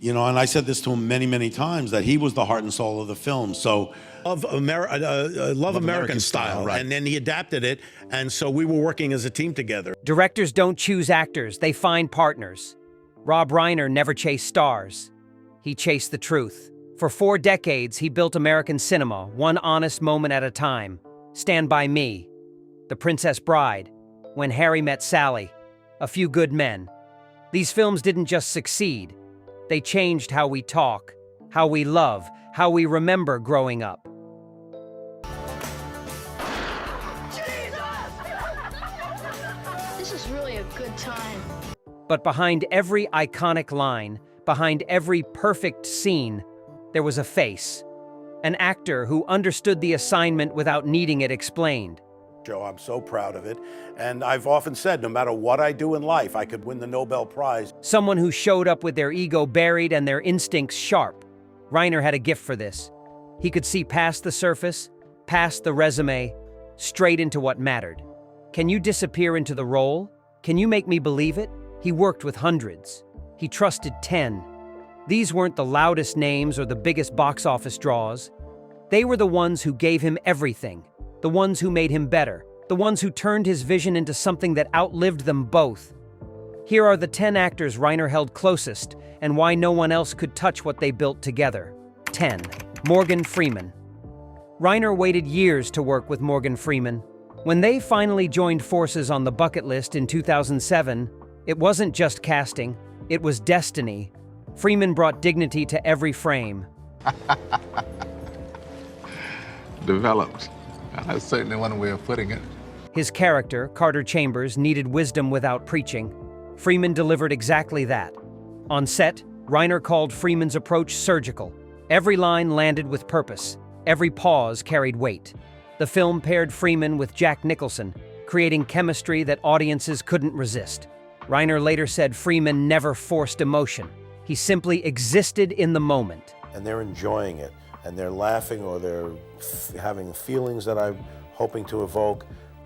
You know, and I said this to him many, many times, that he was the heart and soul of the film. So Love American Style, right. and then he adapted it, and so we were working as a team together. Directors don't choose actors, they find partners. Rob Reiner never chased stars. He chased the truth. For 4 decades, he built American cinema, one honest moment at a time. Stand By Me, The Princess Bride, When Harry Met Sally, A Few Good Men. These films didn't just succeed. They changed how we talk, how we love, how we remember growing up. This is really a good time. But behind every iconic line, behind every perfect scene, there was a face. An actor who understood the assignment without needing it explained. Joe, I'm so proud of it, and I've often said, no matter what I do in life, I could win the Nobel Prize. Someone who showed up with their ego buried and their instincts sharp. Reiner had a gift for this. He could see past the surface, past the resume, straight into what mattered. Can you disappear into the role? Can you make me believe it? He worked with hundreds. He trusted 10. These weren't the loudest names or the biggest box office draws. They were the ones who gave him everything, the ones who made him better, the ones who turned his vision into something that outlived them both. Here are the 10 actors Reiner held closest and why no one else could touch what they built together. 10. Morgan Freeman. Reiner waited years to work with Morgan Freeman. When they finally joined forces on the bucket list in 2007, it wasn't just casting, it was destiny. Freeman brought dignity to every frame. Developed. That's certainly one way of putting it. His character, Carter Chambers, needed wisdom without preaching. Freeman delivered exactly that. On set, Reiner called Freeman's approach surgical. Every line landed with purpose. Every pause carried weight. The film paired Freeman with Jack Nicholson, creating chemistry that audiences couldn't resist. Reiner later said Freeman never forced emotion. He simply existed in the moment. And they're enjoying it, and they're laughing, or they're having feelings that I'm hoping to evoke.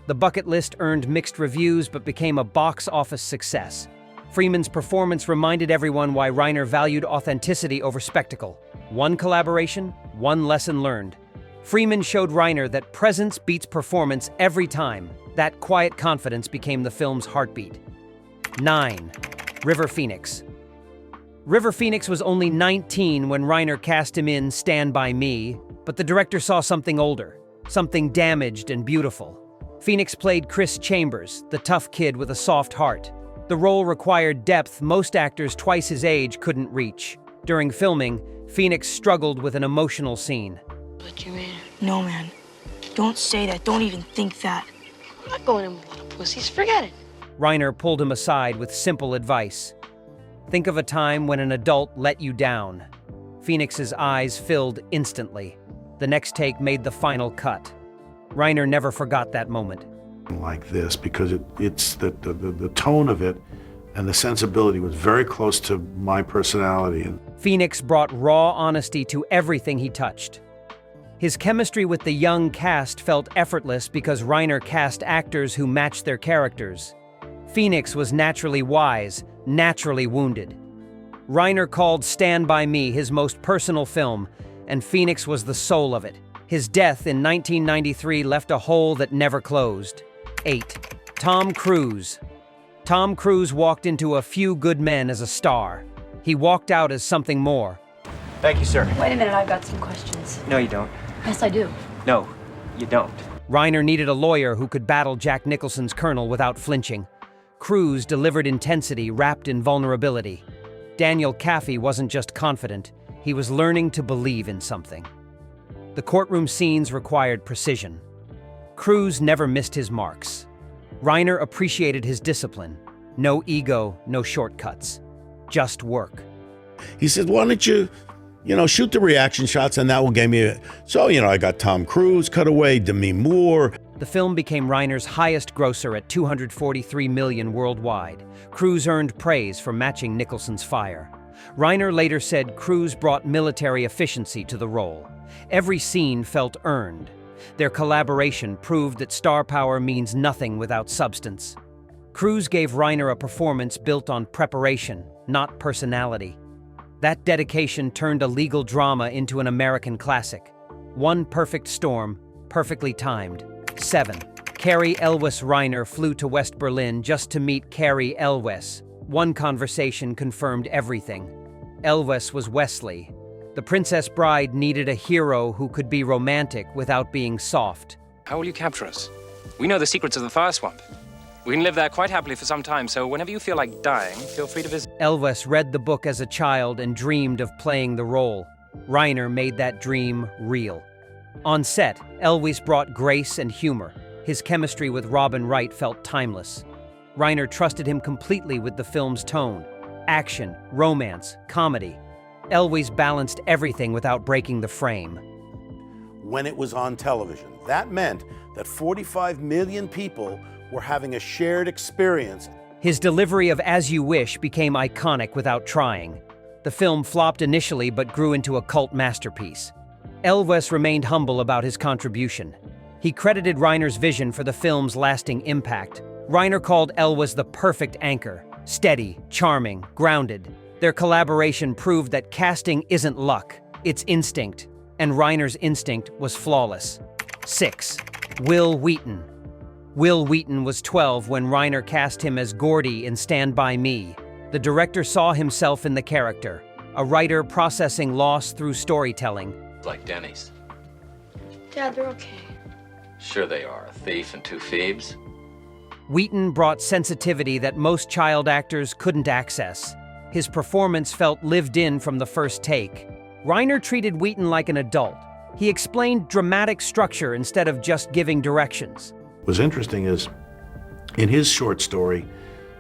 The bucket list earned mixed reviews but became a box office success. Freeman's performance reminded everyone why Reiner valued authenticity over spectacle. One collaboration, one lesson learned. Freeman showed Reiner that presence beats performance every time. That quiet confidence became the film's heartbeat. 9. River Phoenix. River Phoenix was only 19 when Reiner cast him in Stand By Me, but the director saw something older, something damaged and beautiful. Phoenix played Chris Chambers, the tough kid with a soft heart. The role required depth most actors twice his age couldn't reach. During filming, Phoenix struggled with an emotional scene. But you mean? No, man. Don't say that. Don't even think that. I'm not going in with a lot of pussies. Forget it. Reiner pulled him aside with simple advice. Think of a time when an adult let you down. Phoenix's eyes filled instantly. The next take made the final cut. Reiner never forgot that moment. like this, because it's the tone of it and the sensibility was very close to my personality. Phoenix brought raw honesty to everything he touched. His chemistry with the young cast felt effortless because Reiner cast actors who matched their characters. Phoenix was naturally wise, naturally wounded. Reiner called Stand By Me his most personal film, and Phoenix was the soul of it. His death in 1993 left a hole that never closed. 8. Tom Cruise. Tom Cruise walked into A Few Good Men as a star. He walked out as something more. Thank you, sir. Wait a minute, I've got some questions. No, you don't. Yes, I do. No, you don't. Reiner needed a lawyer who could battle Jack Nicholson's Colonel without flinching. Cruise delivered intensity wrapped in vulnerability. Daniel Kaffee wasn't just confident, he was learning to believe in something. The courtroom scenes required precision. Cruise never missed his marks. Reiner appreciated his discipline. No ego, no shortcuts. Just work. He said, why don't you, shoot the reaction shots and that will give me So, I got Tom Cruise cut away, Demi Moore. The film became Reiner's highest grosser at $243 million worldwide. Cruise earned praise for matching Nicholson's fire. Reiner later said Cruise brought military efficiency to the role. Every scene felt earned. Their collaboration proved that star power means nothing without substance. Cruise gave Reiner a performance built on preparation, not personality. That dedication turned a legal drama into an American classic. One perfect storm, perfectly timed. 7. Cary Elwes Reiner flew to West Berlin just to meet Cary Elwes. One conversation confirmed everything. Elwes was Wesley. The Princess Bride needed a hero who could be romantic without being soft. How will you capture us? We know the secrets of the fire swamp. We can live there quite happily for some time, so whenever you feel like dying, feel free to visit. Elwes read the book as a child and dreamed of playing the role. Reiner made that dream real. On set, Elwes brought grace and humor. His chemistry with Robin Wright felt timeless. Reiner trusted him completely with the film's tone. Action, romance, comedy. Elwes balanced everything without breaking the frame. When it was on television, that meant that 45 million people were having a shared experience. His delivery of As You Wish became iconic without trying. The film flopped initially but grew into a cult masterpiece. Elwes remained humble about his contribution. He credited Reiner's vision for the film's lasting impact. Reiner called Elwes the perfect anchor, steady, charming, grounded. Their collaboration proved that casting isn't luck, it's instinct, and Reiner's instinct was flawless. 6. Wil Wheaton. Wil Wheaton was 12 when Reiner cast him as Gordy in Stand By Me. The director saw himself in the character, a writer processing loss through storytelling. Like Denny's. Dad, they're okay. Sure they are. A thief and two Phoebes. Wheaton brought sensitivity that most child actors couldn't access. His performance felt lived in from the first take. Reiner treated Wheaton like an adult. He explained dramatic structure instead of just giving directions. What's interesting is, in his short story,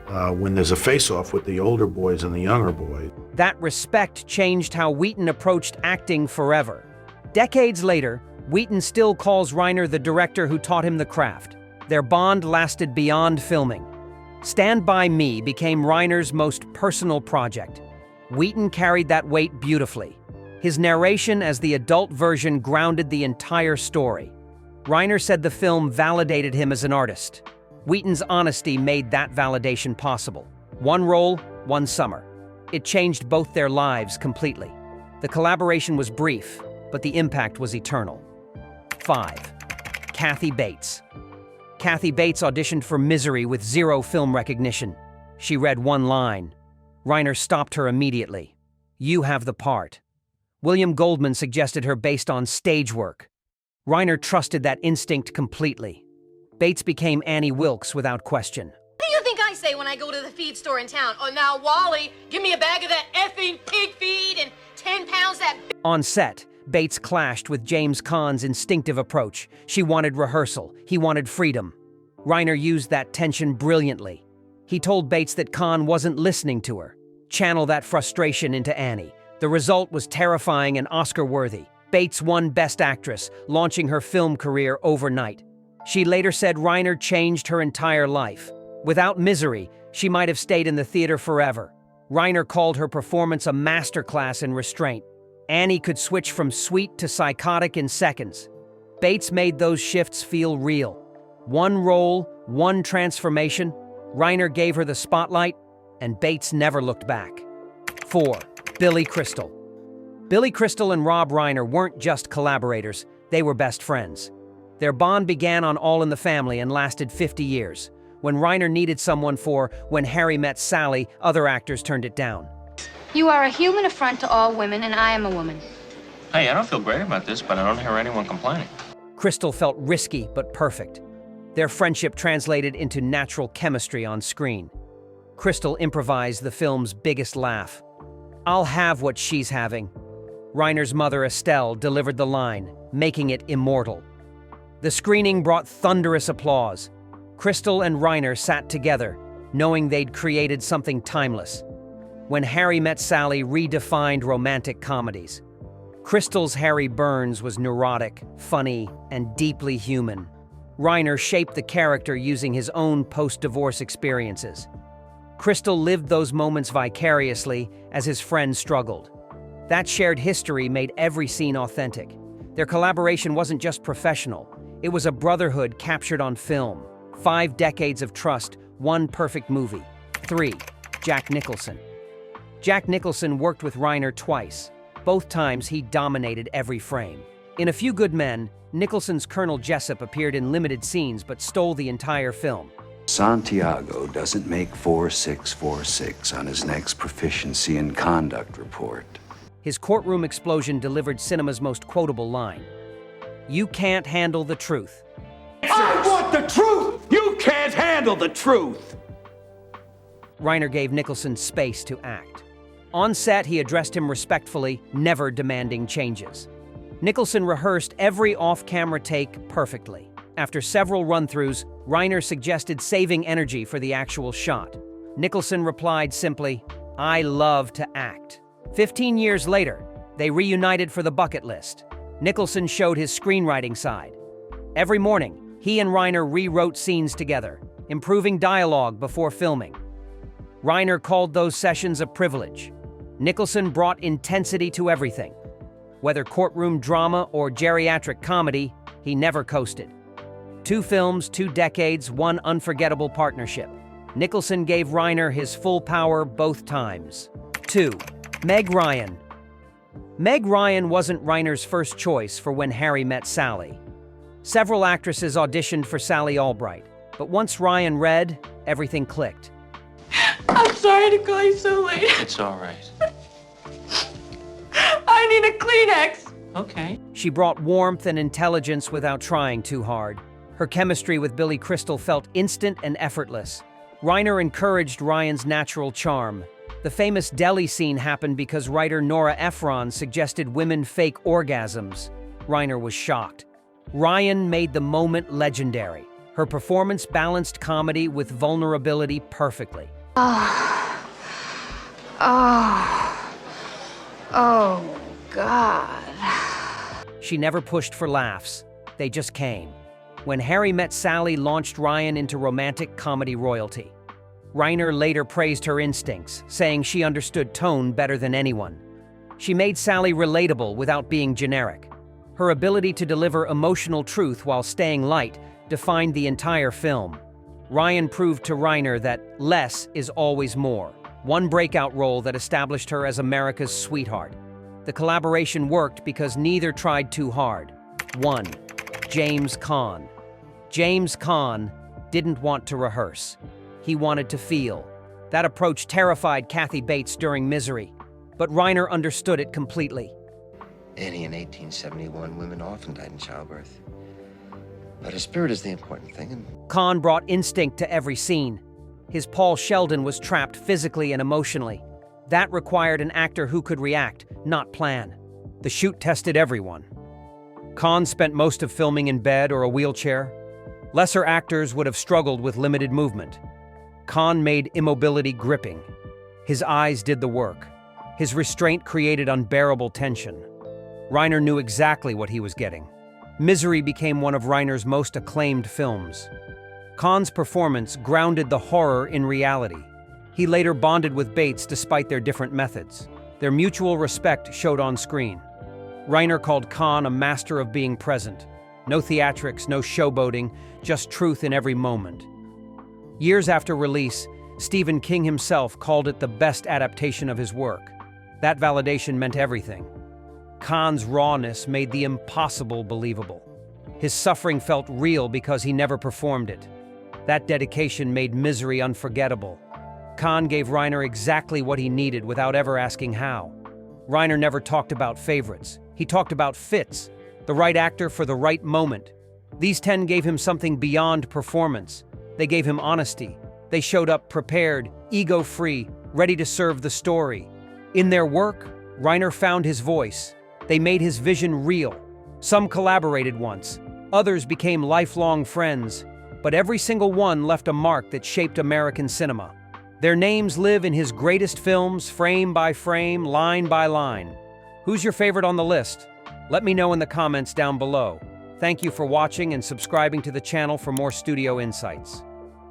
when there's a face-off with the older boys and the younger boys, that respect changed how Wheaton approached acting forever. Decades later, Wheaton still calls Reiner the director who taught him the craft. Their bond lasted beyond filming. Stand By Me became Reiner's most personal project. Wheaton carried that weight beautifully. His narration as the adult version grounded the entire story. Reiner said the film validated him as an artist. Wheaton's honesty made that validation possible. One role, one summer. It changed both their lives completely. The collaboration was brief, but the impact was eternal. 5. Kathy Bates. Kathy Bates auditioned for Misery with zero film recognition. She read one line. Reiner stopped her immediately. "You have the part." William Goldman suggested her based on stage work. Reiner trusted that instinct completely. Bates became Annie Wilkes without question. What do you think I say when I go to the feed store in town? "Oh, now, Wally, give me a bag of that effing pig feed and 10 pounds that..." On set, Bates clashed with James Caan's instinctive approach. She wanted rehearsal. He wanted freedom. Reiner used that tension brilliantly. He told Bates that Caan wasn't listening to her. Channel that frustration into Annie. The result was terrifying and Oscar-worthy. Bates won Best Actress, launching her film career overnight. She later said Reiner changed her entire life. Without Misery, she might have stayed in the theater forever. Reiner called her performance a masterclass in restraint. Annie could switch from sweet to psychotic in seconds. Bates made those shifts feel real. One role, one transformation. Reiner gave her the spotlight, and Bates never looked back. 4. Billy Crystal. Billy Crystal and Rob Reiner weren't just collaborators, they were best friends. Their bond began on All in the Family and lasted 50 years. When Reiner needed someone for When Harry Met Sally, other actors turned it down. "You are a human affront to all women, and I am a woman." Hey, I don't feel great about this, but I don't hear anyone complaining. Crystal felt risky but perfect. Their friendship translated into natural chemistry on screen. Crystal improvised the film's biggest laugh. "I'll have what she's having." Reiner's mother, Estelle, delivered the line, making it immortal. The screening brought thunderous applause. Crystal and Reiner sat together, knowing they'd created something timeless. When Harry Met Sally redefined romantic comedies. Crystal's Harry Burns was neurotic, funny, and deeply human. Reiner shaped the character using his own post-divorce experiences. Crystal lived those moments vicariously as his friend struggled. That shared history made every scene authentic. Their collaboration wasn't just professional, it was a brotherhood captured on film. 5 decades of trust, one perfect movie. 3. Jack Nicholson. Jack Nicholson worked with Reiner twice. Both times he dominated every frame. In A Few Good Men, Nicholson's Colonel Jessup appeared in limited scenes but stole the entire film. Santiago doesn't make 4646 on his next proficiency in conduct report. His courtroom explosion delivered cinema's most quotable line. "You can't handle the truth." I want the truth! You can't handle the truth! Reiner gave Nicholson space to act. On set, he addressed him respectfully, never demanding changes. Nicholson rehearsed every off-camera take perfectly. After several run-throughs, Reiner suggested saving energy for the actual shot. Nicholson replied simply, "I love to act." 15 years later, they reunited for the bucket list. Nicholson showed his screenwriting side. Every morning, he and Reiner rewrote scenes together, improving dialogue before filming. Reiner called those sessions a privilege. Nicholson brought intensity to everything. Whether courtroom drama or geriatric comedy, he never coasted. 2 films, 2 decades, 1 unforgettable partnership. Nicholson gave Reiner his full power both times. 2. Meg Ryan. Meg Ryan wasn't Reiner's first choice for When Harry Met Sally. Several actresses auditioned for Sally Albright, but once Ryan read, everything clicked. I'm sorry to call you so late. It's all right. I need a Kleenex. Okay. She brought warmth and intelligence without trying too hard. Her chemistry with Billy Crystal felt instant and effortless. Reiner encouraged Ryan's natural charm. The famous deli scene happened because writer Nora Ephron suggested women fake orgasms. Reiner was shocked. Ryan made the moment legendary. Her performance balanced comedy with vulnerability perfectly. Oh, God. She never pushed for laughs. They just came. When Harry Met Sally launched Ryan into romantic comedy royalty. Reiner later praised her instincts, saying she understood tone better than anyone. She made Sally relatable without being generic. Her ability to deliver emotional truth while staying light defined the entire film. Ryan proved to Reiner that less is always more. One breakout role that established her as America's sweetheart. The collaboration worked because neither tried too hard. 1. James Caan. James Caan didn't want to rehearse. He wanted to feel. That approach terrified Kathy Bates during Misery, but Reiner understood it completely. Annie, in 1871, women often died in childbirth. But her spirit is the important thing. And Caan brought instinct to every scene. His Paul Sheldon was trapped physically and emotionally. That required an actor who could react, not plan. The shoot tested everyone. Caan spent most of filming in bed or a wheelchair. Lesser actors would have struggled with limited movement. Caan made immobility gripping. His eyes did the work. His restraint created unbearable tension. Reiner knew exactly what he was getting. Misery became one of Reiner's most acclaimed films. Caan's performance grounded the horror in reality. He later bonded with Bates despite their different methods. Their mutual respect showed on screen. Reiner called Caan a master of being present. No theatrics, no showboating, just truth in every moment. Years after release, Stephen King himself called it the best adaptation of his work. That validation meant everything. Caan's rawness made the impossible believable. His suffering felt real because he never performed it. That dedication made Misery unforgettable. Caan gave Reiner exactly what he needed without ever asking how. Reiner never talked about favorites. He talked about fits, the right actor for the right moment. These 10 gave him something beyond performance. They gave him honesty. They showed up prepared, ego-free, ready to serve the story. In their work, Reiner found his voice. They made his vision real. Some collaborated once. Others became lifelong friends. But every single one left a mark that shaped American cinema. Their names live in his greatest films, frame by frame, line by line. Who's your favorite on the list? Let me know in the comments down below. Thank you for watching and subscribing to the channel for more studio insights.